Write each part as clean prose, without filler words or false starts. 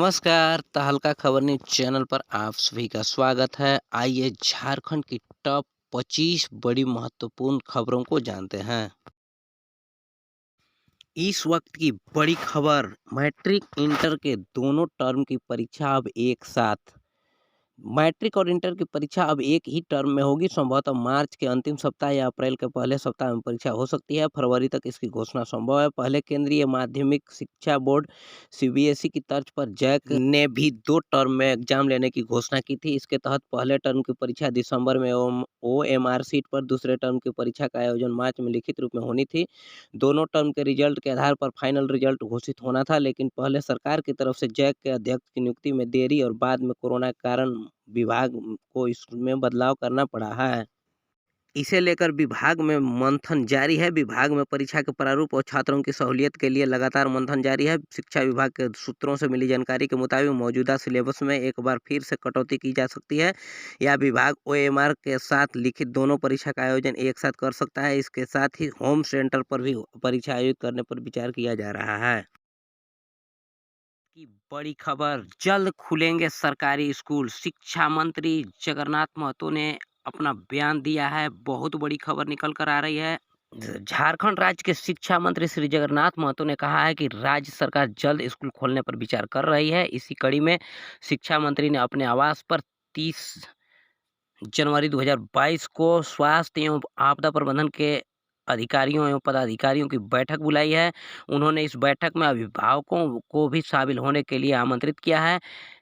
नमस्कार, तहलका खबर न्यूज़ चैनल पर आप सभी का स्वागत है। आइए झारखंड की टॉप 25 बड़ी महत्वपूर्ण खबरों को जानते हैं। इस वक्त की बड़ी खबर, मैट्रिक इंटर के दोनों टर्म की परीक्षा अब एक साथ। मैट्रिक और इंटर की परीक्षा अब एक ही टर्म में होगी। संभवतः मार्च के अंतिम सप्ताह या अप्रैल के पहले सप्ताह में परीक्षा हो सकती है। फरवरी तक इसकी घोषणा संभव है। पहले केंद्रीय माध्यमिक शिक्षा बोर्ड सीबीएसई की तर्ज पर जैक ने भी 2 टर्म में एग्जाम लेने की घोषणा की थी। इसके तहत पहले टर्म की परीक्षा दिसंबर में ओएमआर सीट पर, दूसरे टर्म की परीक्षा का आयोजन मार्च में लिखित रूप में होनी थी। दोनों टर्म के रिजल्ट के आधार पर फाइनल रिजल्ट घोषित होना था, लेकिन पहले सरकार की तरफ से जैक के अध्यक्ष की नियुक्ति में देरी और बाद में कोरोना के कारण विभाग को इसमें बदलाव करना पड़ा है। इसे लेकर विभाग में मंथन जारी है। विभाग में परीक्षा के प्रारूप और छात्रों की सहूलियत के लिए लगातार मंथन जारी है। शिक्षा विभाग के सूत्रों से मिली जानकारी के मुताबिक मौजूदा सिलेबस में एक बार फिर से कटौती की जा सकती है या विभाग ओएमआर के साथ लिखित दोनों परीक्षा का आयोजन एक साथ कर सकता है। इसके साथ ही होम सेंटर पर भी परीक्षा आयोजित करने पर विचार किया जा रहा है। की बड़ी खबर, जल्द खुलेंगे सरकारी स्कूल। शिक्षा मंत्री जगन्नाथ महतो ने अपना बयान दिया है। बहुत बड़ी खबर निकल कर आ रही है। झारखंड राज्य के शिक्षा मंत्री श्री जगन्नाथ महतो ने कहा है कि राज्य सरकार जल्द स्कूल खोलने पर विचार कर रही है। इसी कड़ी में शिक्षा मंत्री ने अपने आवास पर 30 जनवरी 2022 को स्वास्थ्य एवं आपदा प्रबंधन के अधिकारियों एवं पदाधिकारियों की बैठक बुलाई है। उन्होंने इस बैठक में अभिभावकों को भी शामिल होने के लिए आमंत्रित किया है,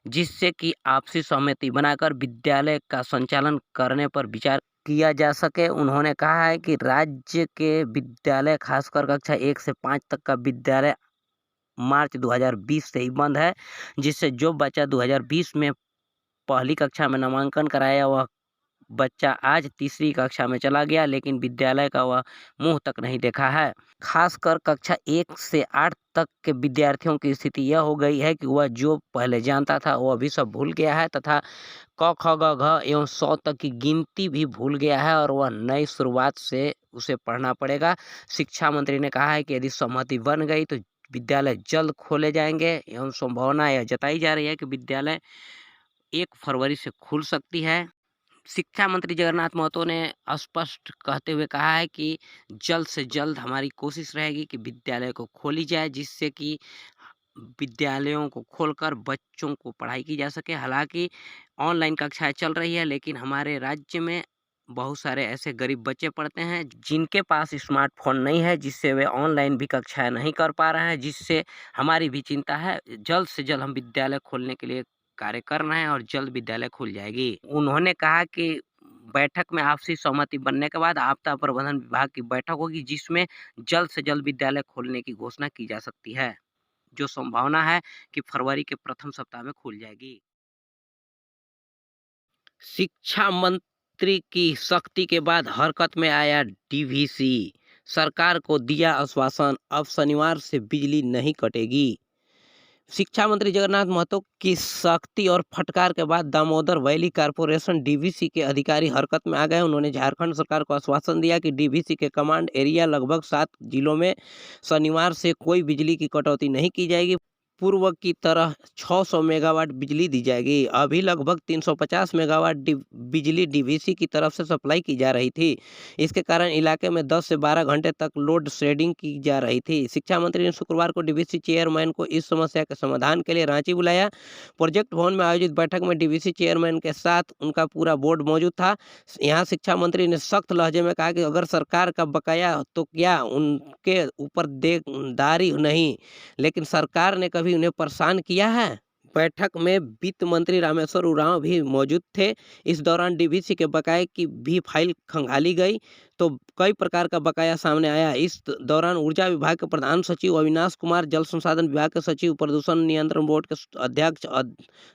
जिससे कि आपसी सहमति बनाकर विद्यालय का संचालन करने पर विचार किया जा सके। उन्होंने कहा है कि राज्य के विद्यालय, खासकर कक्षा 1 से 5 तक का विद्यालय मार्च 2020 से ही बंद है, जिससे जो बच्चा 2020 में पहली कक्षा में नामांकन कराया वह बच्चा आज तीसरी कक्षा में चला गया, लेकिन विद्यालय का वह मुंह तक नहीं देखा है। खासकर कक्षा 1 से 8 तक के विद्यार्थियों की स्थिति यह हो गई है कि वह जो पहले जानता था वह अभी सब भूल गया है तथा क ख ग घ एवं 100 तक की गिनती भी भूल गया है और वह नई शुरुआत से उसे पढ़ना पड़ेगा। शिक्षा मंत्री ने कहा है कि यदि सहमति बन गई तो विद्यालय जल्द खोले जाएंगे एवं संभावना यह जताई जा रही है कि विद्यालय 1 फरवरी से खुल सकती है। शिक्षा मंत्री जगन्नाथ महतो ने स्पष्ट कहते हुए कहा है कि जल्द से जल्द हमारी कोशिश रहेगी कि विद्यालय को खोली जाए, जिससे कि विद्यालयों को खोलकर बच्चों को पढ़ाई की जा सके। हालांकि ऑनलाइन कक्षाएं चल रही है, लेकिन हमारे राज्य में बहुत सारे ऐसे गरीब बच्चे पढ़ते हैं जिनके पास स्मार्टफोन नहीं है, जिससे वे ऑनलाइन भी कक्षाएं नहीं कर पा रहे हैं, जिससे हमारी भी चिंता है। जल्द से जल्द हम विद्यालय खोलने के लिए कार्य कर रहे हैं और जल्द विद्यालय खुल जाएगी। उन्होंने कहा कि बैठक में आपसी सहमति बनने के बाद आपदा प्रबंधन विभाग की बैठक होगी, जिसमें जल्द से जल्द विद्यालय खोलने की घोषणा की जा सकती है, जो संभावना है कि फरवरी के प्रथम सप्ताह में खुल जाएगी। शिक्षा मंत्री की सख्ती के बाद हरकत में आया डीवीसी। सरकार को दिया आश्वासन, अब शनिवार से बिजली नहीं कटेगी। शिक्षा मंत्री जगन्नाथ महतो की सख्ती और फटकार के बाद दामोदर वैली कॉर्पोरेशन डीवीसी के अधिकारी हरकत में आ गए। उन्होंने झारखंड सरकार को आश्वासन दिया कि डीवीसी के कमांड एरिया लगभग 7 जिलों में शनिवार से कोई बिजली की कटौती नहीं की जाएगी। पूर्व की तरह 600 मेगावाट बिजली दी जाएगी। अभी लगभग 350 मेगावाट बिजली डीवीसी की तरफ से सप्लाई की जा रही थी। इसके कारण इलाके में 10 से 12 घंटे तक लोड शेडिंग की जा रही थी। शिक्षा मंत्री ने शुक्रवार को डीवीसी चेयरमैन को इस समस्या के समाधान के लिए रांची बुलाया। प्रोजेक्ट भवन में आयोजित बैठक में डीवीसी चेयरमैन के साथ उनका पूरा बोर्ड मौजूद था। यहाँ शिक्षा मंत्री ने सख्त लहजे में कहा कि अगर सरकार का बकाया तो क्या उनके ऊपर देनदारी नहीं, लेकिन सरकार ने कभी उन्हें परेशान किया है। बैठक में वित्त मंत्री रामेश्वर उरांव भी मौजूद थे। इस दौरान डीवीसी के बकाये की भी फाइल खंगाली गई तो कई प्रकार का बकाया सामने आया। इस दौरान ऊर्जा विभाग के प्रधान सचिव अविनाश कुमार, जल संसाधन विभाग के सचिव, प्रदूषण नियंत्रण बोर्ड के अध्यक्ष,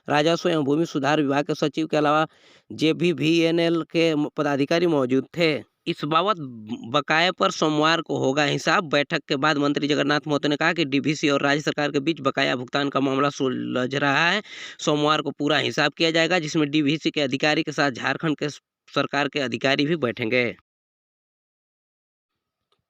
राजस्व एवं भूमि सुधार विभाग के सचिव के अलावा जेबीवीएनएल के पदाधिकारी मौजूद थे। इस बाबत बकाये पर सोमवार को होगा हिसाब। बैठक के बाद मंत्री जगन्नाथ महतो ने कहा कि डीवीसी और राज्य सरकार के बीच बकाया भुगतान का मामला सुलझ रहा है। सोमवार को पूरा हिसाब किया जाएगा, जिसमें डीवीसी के अधिकारी के साथ झारखंड के सरकार के अधिकारी भी बैठेंगे।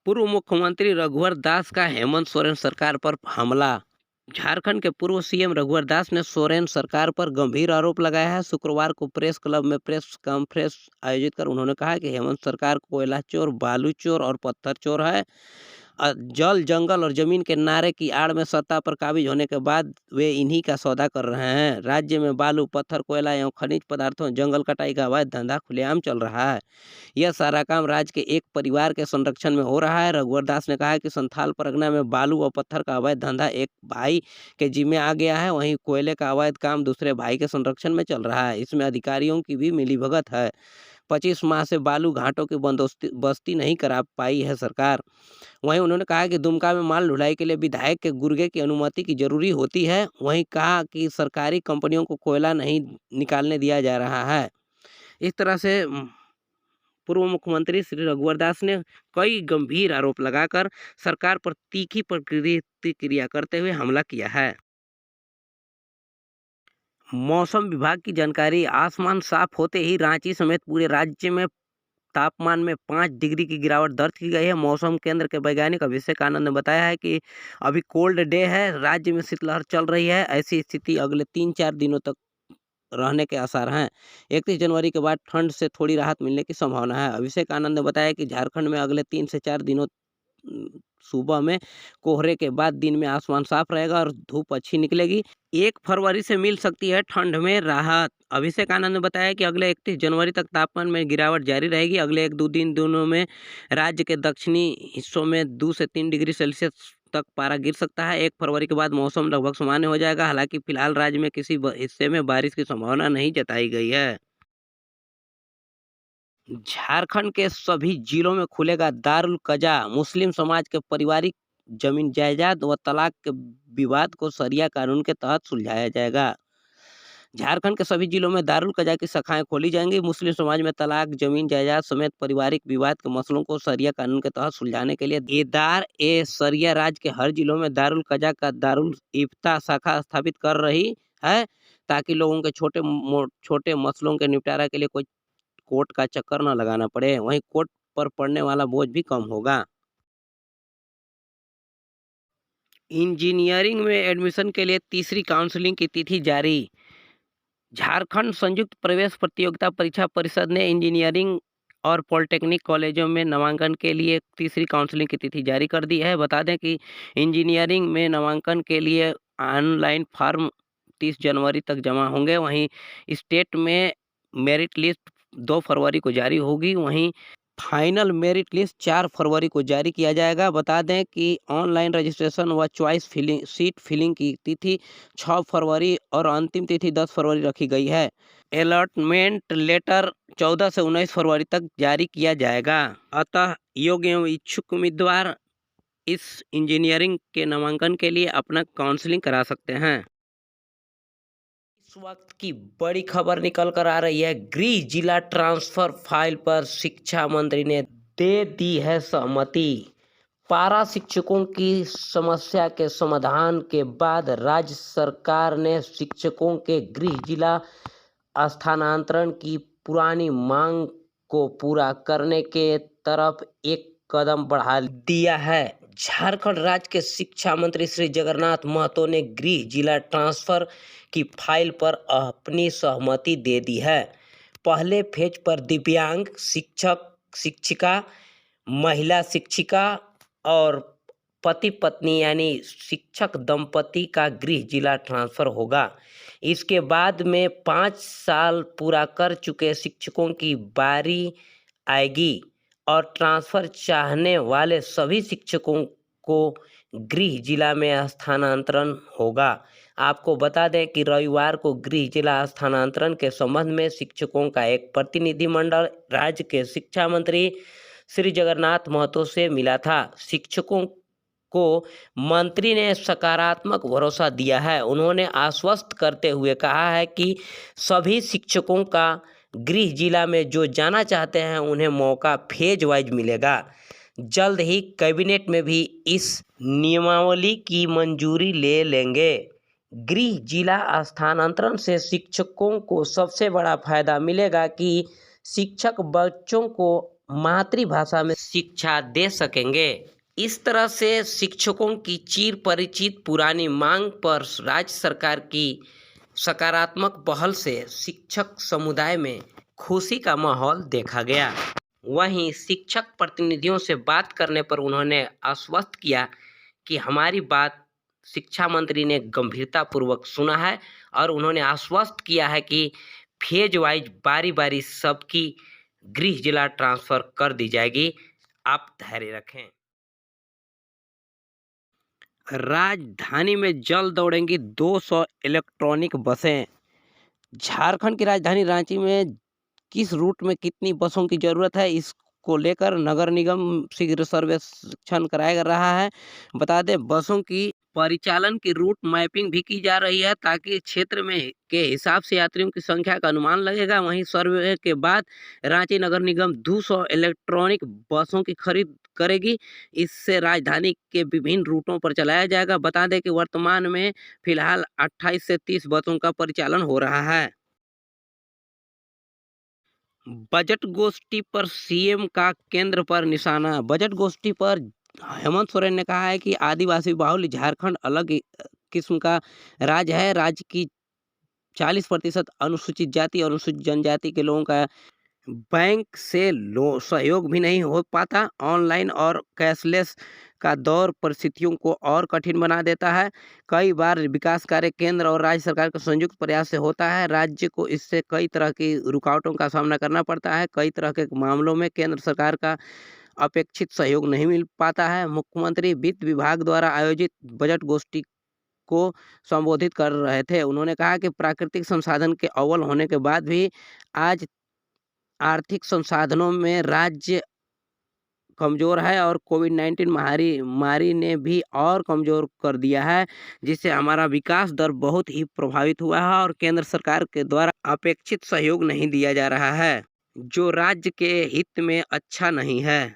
पूर्व मुख्यमंत्री रघुवर दास का हेमंत सोरेन सरकार पर हमला। झारखंड के पूर्व सीएम रघुवर दास ने सोरेन सरकार पर गंभीर आरोप लगाया है। शुक्रवार को प्रेस क्लब में प्रेस कॉन्फ्रेंस आयोजित कर उन्होंने कहा कि हेमंत सरकार कोयला चोर, बालू चोर और पत्थर चोर है। जल, जंगल और जमीन के नारे की आड़ में सत्ता पर काबिज होने के बाद वे इन्हीं का सौदा कर रहे हैं। राज्य में बालू, पत्थर, कोयला एवं खनिज पदार्थों, जंगल कटाई का अवैध धंधा खुलेआम चल रहा है। यह सारा काम राज्य के एक परिवार के संरक्षण में हो रहा है। रघुवर दास ने कहा कि संथाल परगना में बालू और पत्थर का अवैध धंधा एक भाई के जिम्मे आ गया है, वहीं कोयले का अवैध काम दूसरे भाई के संरक्षण में चल रहा है। इसमें अधिकारियों की भी मिलीभगत है। 25 माह से बालू घाटों की बस्ती नहीं करा पाई है सरकार। वहीं उन्होंने कहा कि दुमका में माल ढुलाई के लिए विधायक के गुर्गे की अनुमति की जरूरी होती है। वहीं कहा कि सरकारी कंपनियों को कोयला नहीं निकालने दिया जा रहा है। इस तरह से पूर्व मुख्यमंत्री श्री रघुवर दास ने कई गंभीर आरोप लगाकर सरकार पर तीखी प्रतिक्रिया करते हुए हमला किया है। मौसम विभाग की जानकारी, आसमान साफ होते ही रांची समेत पूरे राज्य में तापमान में 5 डिग्री की गिरावट दर्ज की गई है। मौसम केंद्र के वैज्ञानिक अभिषेक आनंद ने बताया है कि अभी कोल्ड डे है, राज्य में शीतलहर चल रही है। ऐसी स्थिति अगले 3-4 दिनों तक रहने के आसार हैं। 31 जनवरी के बाद ठंड से थोड़ी राहत मिलने की संभावना है। अभिषेक आनंद ने बताया कि झारखंड में अगले 3 से 4 दिनों सुबह में कोहरे के बाद दिन में आसमान साफ रहेगा और धूप अच्छी निकलेगी। 1 फरवरी से मिल सकती है ठंड में राहत। अभिषेक आनंद ने बताया कि अगले 31 जनवरी तक तापमान में गिरावट जारी रहेगी। अगले 1-2 दिनों में राज्य के दक्षिणी हिस्सों में 2 से 3 डिग्री सेल्सियस तक पारा गिर सकता है। 1 फरवरी के बाद मौसम लगभग सामान्य हो जाएगा। हालांकि फिलहाल राज्य में किसी हिस्से में बारिश की संभावना नहीं जताई गई है। झारखंड के सभी जिलों में खुलेगा दारुल कजा। मुस्लिम समाज के पारिवारिक जमीन जायदाद व तलाक के विवाद को शरिया कानून के तहत सुलझाया जाएगा। झारखंड के सभी जिलों में दारुल कजा की शाखाएं खोली जाएंगी। मुस्लिम समाज में तलाक, जमीन जायदाद समेत पारिवारिक विवाद के मसलों को शरिया कानून के तहत सुलझाने के लिए एदार-ए-शरिया राज्य के हर जिलों में दारुल कजा का दारुल इफ्ता शाखा स्थापित कर रही है, ताकि लोगों के छोटे मसलों के निपटारा के लिए कोई कोर्ट का चक्कर न लगाना पड़े। वहीं कोर्ट पर पड़ने वाला बोझ भी कम होगा। इंजीनियरिंग में एडमिशन के लिए तीसरी काउंसलिंग की तिथि जारी। झारखंड संयुक्त प्रवेश प्रतियोगिता परीक्षा परिषद ने इंजीनियरिंग और पॉलिटेक्निक कॉलेजों में नामांकन के लिए तीसरी काउंसलिंग की तिथि जारी कर दी है। बता दें कि इंजीनियरिंग में नामांकन के लिए ऑनलाइन फॉर्म 30 जनवरी तक जमा होंगे। वहीं स्टेट में मेरिट लिस्ट 2 फरवरी को जारी होगी। वहीं फाइनल मेरिट लिस्ट 4 फरवरी को जारी किया जाएगा। बता दें कि ऑनलाइन रजिस्ट्रेशन व चॉइस सीट फिलिंग की तिथि 6 फरवरी और अंतिम तिथि 10 फरवरी रखी गई है। अलॉटमेंट लेटर 14 से 19 फरवरी तक जारी किया जाएगा। अतः योग्य एवं इच्छुक उम्मीदवार इस इंजीनियरिंग के नामांकन के लिए अपना काउंसलिंग करा सकते हैं। इस वक्त की बड़ी खबर निकल कर आ रही है। गृह जिला ट्रांसफर फाइल पर शिक्षा मंत्री ने दे दी है सहमति। पारा शिक्षकों की समस्या के समाधान के बाद राज्य सरकार ने शिक्षकों के गृह जिला स्थानांतरण की पुरानी मांग को पूरा करने के तरफ एक कदम बढ़ा दिया है। झारखंड राज्य के शिक्षा मंत्री श्री जगन्नाथ महतो ने गृह जिला ट्रांसफर की फाइल पर अपनी सहमति दे दी है। पहले फेज पर दिव्यांग शिक्षक, शिक्षिका, महिला शिक्षिका और पति पत्नी यानी शिक्षक दंपति का गृह जिला ट्रांसफर होगा। इसके बाद में 5 साल पूरा कर चुके शिक्षकों की बारी आएगी और ट्रांसफर चाहने वाले सभी शिक्षकों को गृह जिला में स्थानांतरण होगा। आपको बता दें कि रविवार को गृह जिला स्थानांतरण के संबंध में शिक्षकों का एक प्रतिनिधिमंडल राज्य के शिक्षा मंत्री श्री जगन्नाथ महतो से मिला था। शिक्षकों को मंत्री ने सकारात्मक भरोसा दिया है। उन्होंने आश्वस्त करते हुए कहा है कि सभी शिक्षकों का गृह जिला में जो जाना चाहते हैं उन्हें मौका फेज वाइज मिलेगा। जल्द ही कैबिनेट में भी इस नियमावली की मंजूरी ले लेंगे। गृह जिला स्थानांतरण से शिक्षकों को सबसे बड़ा फायदा मिलेगा कि शिक्षक बच्चों को मातृभाषा में शिक्षा दे सकेंगे। इस तरह से शिक्षकों की चिर परिचित पुरानी मांग पर राज्य सरकार की सकारात्मक पहल से शिक्षक समुदाय में खुशी का माहौल देखा गया। वहीं शिक्षक प्रतिनिधियों से बात करने पर उन्होंने आश्वस्त किया कि हमारी बात शिक्षा मंत्री ने गंभीरतापूर्वक सुना है और उन्होंने आश्वस्त किया है कि फेज वाइज बारी बारी सबकी गृह जिला ट्रांसफर कर दी जाएगी, आप धैर्य रखें। राजधानी में जल्द दौड़ेंगी 200 इलेक्ट्रॉनिक बसें। झारखंड की राजधानी रांची में किस रूट में कितनी बसों की जरूरत है, इसको लेकर नगर निगम शीघ्र सर्वेक्षण कराया जा रहा है। बता दें, बसों की परिचालन की रूट मैपिंग भी की जा रही है ताकि क्षेत्र में के हिसाब से यात्रियों की संख्या का अनुमान लगेगा। वहीं सर्वे के बाद रांची नगर निगम 200 इलेक्ट्रॉनिक बसों की खरीद करेगी। इससे राजधानी के विभिन्न रूटों पर चलाया जाएगा। बता दें कि वर्तमान में फिलहाल 28 से 30 बसों का परिचालन हो रहा है। बजट गोष्ठी पर सीएम का केंद्र पर निशाना। बजट गोष्ठी पर हेमंत सोरेन ने कहा है कि आदिवासी बाहुल्य झारखंड अलग किस्म का राज्य है। राज्य की 40% अनुसूचित जाति और अनुसूचित जनजाति के लोगों का बैंक से सहयोग भी नहीं हो पाता। ऑनलाइन और कैशलेस का दौर परिस्थितियों को और कठिन बना देता है। कई बार विकास कार्य केंद्र और राज्य सरकार के संयुक्त प्रयास से होता है। राज्य को इससे कई तरह की रुकावटों का सामना करना पड़ता है। कई तरह के मामलों में केंद्र सरकार का अपेक्षित सहयोग नहीं मिल पाता है। मुख्यमंत्री वित्त विभाग द्वारा आयोजित बजट गोष्ठी को संबोधित कर रहे थे। उन्होंने कहा कि प्राकृतिक संसाधन के अव्वल होने के बाद भी आज आर्थिक संसाधनों में राज्य कमज़ोर है और कोविड-19 महामारी ने भी और कमज़ोर कर दिया है, जिससे हमारा विकास दर बहुत ही प्रभावित हुआ है और केंद्र सरकार के द्वारा अपेक्षित सहयोग नहीं दिया जा रहा है, जो राज्य के हित में अच्छा नहीं है।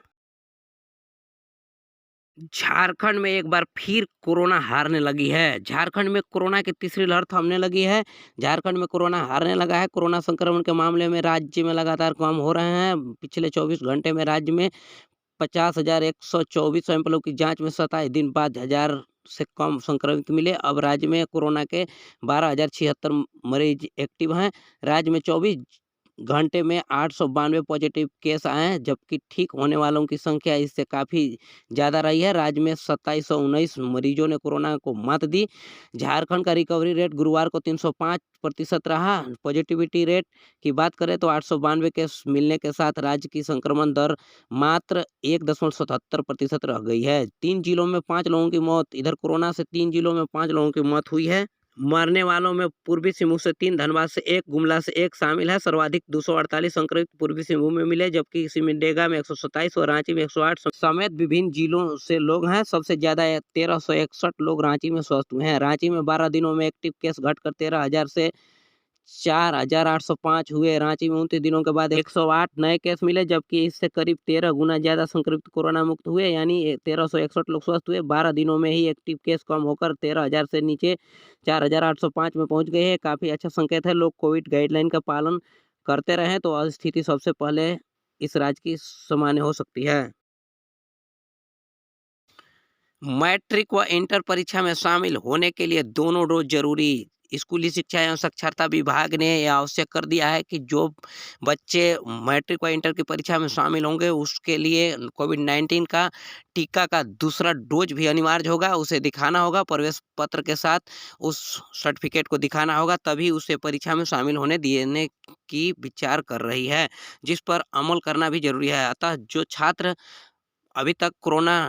झारखंड में एक बार फिर कोरोना हारने लगी है। झारखंड में कोरोना की तीसरी लहर थमने लगी है। झारखंड में कोरोना हारने लगा है। कोरोना संक्रमण के मामले में राज्य में लगातार कम हो रहे हैं। पिछले 24 घंटे में राज्य में 50,124 सैंपलों की जांच में 27 दिन बाद 1000 से कम संक्रमित मिले। अब राज्य में कोरोना के 12,076 मरीज एक्टिव हैं। राज्य में 24 घंटे में 892 पॉजिटिव केस आए हैं, जबकि ठीक होने वालों की संख्या इससे काफ़ी ज़्यादा रही है। राज्य में 2719 मरीजों ने कोरोना को मात दी। झारखंड का रिकवरी रेट गुरुवार को 305% रहा। पॉजिटिविटी रेट की बात करें तो 892 केस मिलने के साथ राज्य की संक्रमण दर मात्र 1.77% रह गई है। 3 जिलों में 5 लोगों की मौत। इधर कोरोना से 3 जिलों में 5 लोगों की मौत हुई है। मरने वालों में पूर्वी सिंहभूम से 3, धनबाद से 1, गुमला से 1 शामिल है। सर्वाधिक 248 संक्रमित पूर्वी सिंहभूम में मिले, जबकि सिमडेगा में 127 और रांची में 108 समेत विभिन्न जिलों से लोग हैं। सबसे ज्यादा 1361 लोग रांची में स्वस्थ हुए हैं। रांची में 12 दिनों में एक्टिव केस घटकर 13,000 से 4,805 हुए। रांची में 29 दिनों के बाद 108 नए केस मिले, जबकि इससे करीब 13 गुना ज्यादा संक्रमित कोरोना मुक्त हुए, यानी 1361 लोग स्वस्थ हुए। 12 दिनों में ही एक्टिव केस कम होकर 13,000 से नीचे 4,805 में पहुंच गए हैं। काफी अच्छा संकेत है। लोग कोविड गाइडलाइन का पालन करते रहे तो स्थिति सबसे पहले इस राज्य की सामान्य हो सकती है। मैट्रिक व इंटर परीक्षा में शामिल होने के लिए दोनों डोज जरूरी। स्कूली शिक्षा एवं साक्षरता विभाग ने यह आवश्यक कर दिया है कि जो बच्चे मैट्रिक व इंटर की परीक्षा में शामिल होंगे उसके लिए कोविड-19 का टीका का दूसरा डोज भी अनिवार्य होगा। उसे दिखाना होगा, प्रवेश पत्र के साथ उस सर्टिफिकेट को दिखाना होगा, तभी उसे परीक्षा में शामिल होने देने की विचार कर रही है, जिस पर अमल करना भी जरूरी है। अतः जो छात्र अभी तक कोरोना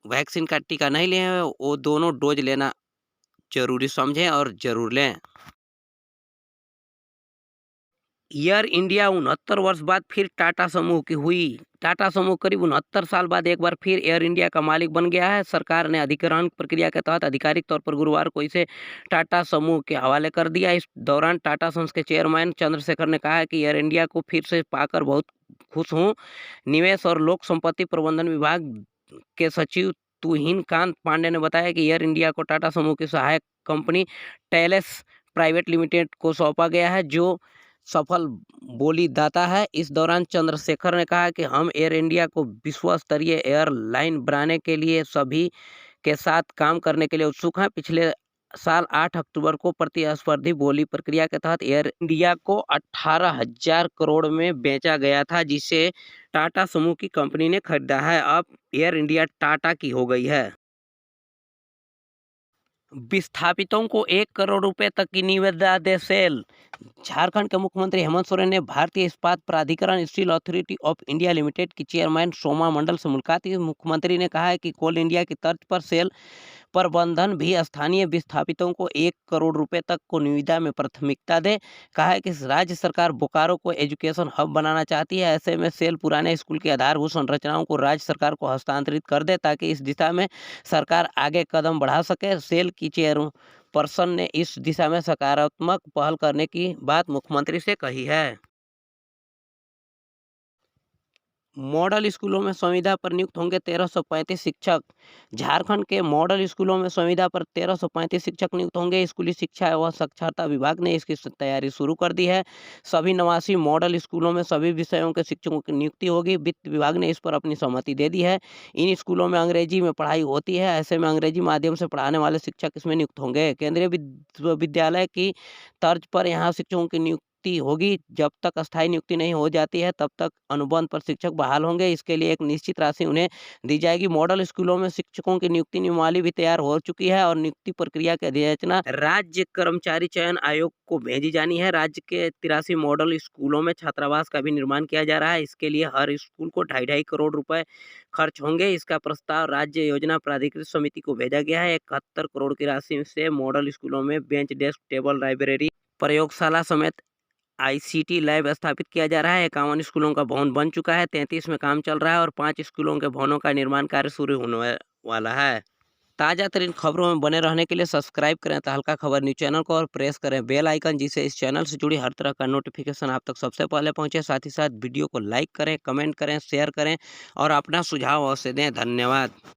वैक्सीन का टीका नहीं लिए हैं वो दोनों डोज लेना जरूरी समझें और जरूर लें। एयर इंडिया 69 वर्ष बाद फिर टाटा समूह की हुई। टाटा समूह करीब 69 साल बाद एक बार फिर एयर इंडिया का मालिक बन गया है। सरकार ने अधिग्रहण प्रक्रिया के तहत आधिकारिक तौर पर गुरुवार को इसे टाटा समूह के हवाले कर दिया। इस दौरान टाटा सन्स के चेयरमैन चंद्रशेखर ने कहा कि एयर इंडिया को फिर से पाकर बहुत खुश हूँ। निवेश और लोक संपत्ति प्रबंधन विभाग के सचिव तुहिन कांत पांडे ने बताया कि एयर इंडिया को टाटा समूह की सहायक कंपनी टेलेस प्राइवेट लिमिटेड को सौंपा गया है, जो सफल बोलीदाता है। इस दौरान चंद्रशेखर ने कहा कि हम एयर इंडिया को विश्व स्तरीय एयरलाइन बनाने के लिए सभी के साथ काम करने के लिए उत्सुक हैं। पिछले साल 8 अक्टूबर को प्रतिस्पर्धी बोली प्रक्रिया के तहत एयर इंडिया को 18,000 करोड़ में बेचा गया था, जिसे टाटा समूह की कंपनी ने खरीदा है। अब एयर इंडिया टाटा की हो गई है। विस्थापितों को 1 करोड़ रुपए तक की निविदा दे सेल। झारखंड के मुख्यमंत्री हेमंत सोरेन ने भारतीय इस्पात प्राधिकरण steel authority of India limited की चेयरमैन सोमा मंडल से मुलाकात की। मुख्यमंत्री ने कहा है कि कोल इंडिया की तर्ज पर सेल प्रबंधन भी स्थानीय विस्थापितों को 1 करोड़ रुपए तक को निविदा में प्राथमिकता दे। कहा है कि राज्य सरकार बोकारो को एजुकेशन हब बनाना चाहती है। ऐसे में सेल पुराने स्कूल की आधारभूत संरचनाओं को राज्य सरकार को हस्तांतरित कर दे, ताकि इस दिशा में सरकार आगे कदम बढ़ा सके। सेल की चेयरपर्सन ने इस दिशा में सकारात्मक पहल करने की बात मुख्यमंत्री से कही है। मॉडल स्कूलों में संविदा पर नियुक्त होंगे 1335 शिक्षक। झारखंड के मॉडल स्कूलों में संविदा पर 1335 शिक्षक नियुक्त होंगे। स्कूली शिक्षा एवं साक्षरता विभाग ने इसकी तैयारी शुरू कर दी है। सभी 89 मॉडल स्कूलों में सभी विषयों के शिक्षकों की नियुक्ति होगी। वित्त विभाग ने इस पर अपनी सहमति दे दी है। इन स्कूलों में अंग्रेजी में पढ़ाई होती है। ऐसे में अंग्रेजी माध्यम से पढ़ाने वाले शिक्षक इसमें नियुक्त होंगे। केंद्रीय विश्वविद्यालय की तर्ज पर यहाँ शिक्षकों की नियुक्ति होगी। जब तक अस्थायी नियुक्ति नहीं हो जाती है, तब तक अनुबंध पर शिक्षक बहाल होंगे। इसके लिए एक निश्चित राशि उन्हें दी जाएगी। मॉडल स्कूलों में शिक्षकों की नियुक्ति नियमावली भी तैयार हो चुकी है और नियुक्ति प्रक्रिया की अधिसूचना राज्य कर्मचारी चयन आयोग को भेजी जानी है। राज्य के 83 मॉडल स्कूलों में छात्रावास का भी निर्माण किया जा रहा है। इसके लिए हर स्कूल को 2.5 करोड़ रुपए खर्च होंगे। इसका प्रस्ताव राज्य योजना प्राधिकृत समिति को भेजा गया है। 71 करोड़ की राशि से मॉडल स्कूलों में बेंच, डेस्क, टेबल, लाइब्रेरी, प्रयोगशाला समेत आईसीटी लैब स्थापित किया जा रहा है। 51 स्कूलों का भवन बन चुका है, 33 में काम चल रहा है और 5 स्कूलों के भवनों का निर्माण कार्य शुरू होने वाला है। ताज़ा तरीन खबरों में बने रहने के लिए सब्सक्राइब करें तहलका खबर न्यूज चैनल को और प्रेस करें बेल आइकन, जिससे इस चैनल से जुड़ी हर तरह का नोटिफिकेशन आप तक सबसे पहले पहुंचे। साथ ही साथ वीडियो को लाइक करें, कमेंट करें, शेयर करें और अपना सुझाव अवश्य दें। धन्यवाद।